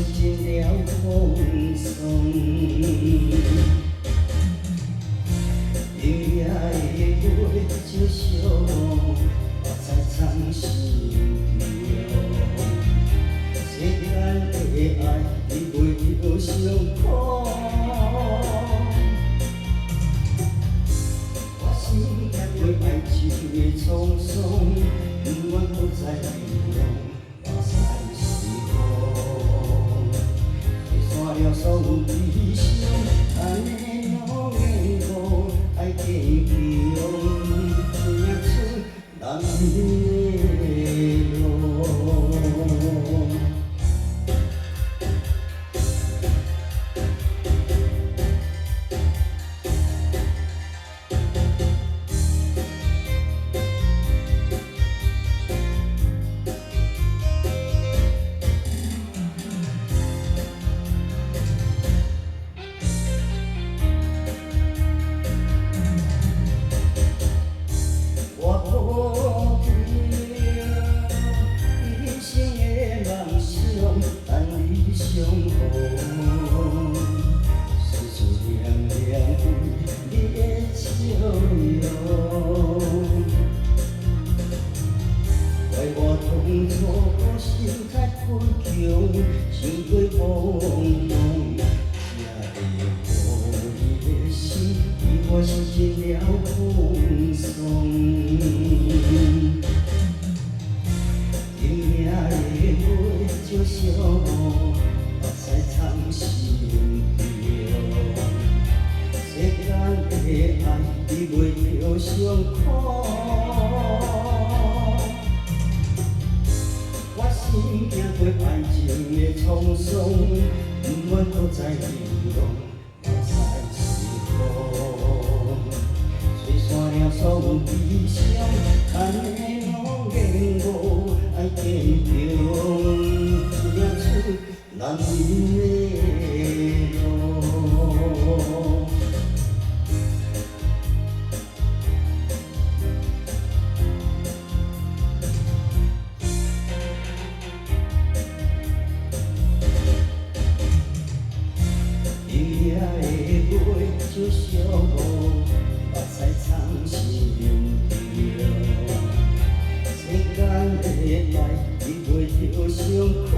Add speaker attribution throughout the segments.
Speaker 1: 尽了风霜，今夜的月照烧，我在藏心中。世间的爱，你袂着伤苦。我心惊过爱情的沧桑，不愿搁再流浪。 了所有悲伤，安尼拢会无爱坚强，走出难眠的路。心太坚强，心过茫茫，才会予你的心，比我受尽了风霜。今夜的月照烧我，目屎藏心中。世间的爱，你袂着伤苦。 心惊过爱情的沧桑，不愿搁再流浪，目屎是风。吹散了所有悲伤，安尼拢言无爱坚强，走出难眠的路。 照烧我，目屎藏心中。世间的爱，你袂着伤苦。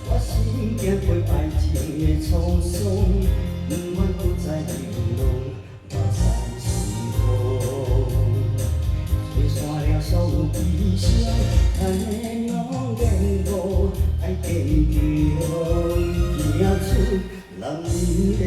Speaker 1: 我心惊过爱情的沧桑，不愿搁再流浪，目屎是风。吹散了所有悲伤，安尼拢言无爱坚强。 走出难眠的。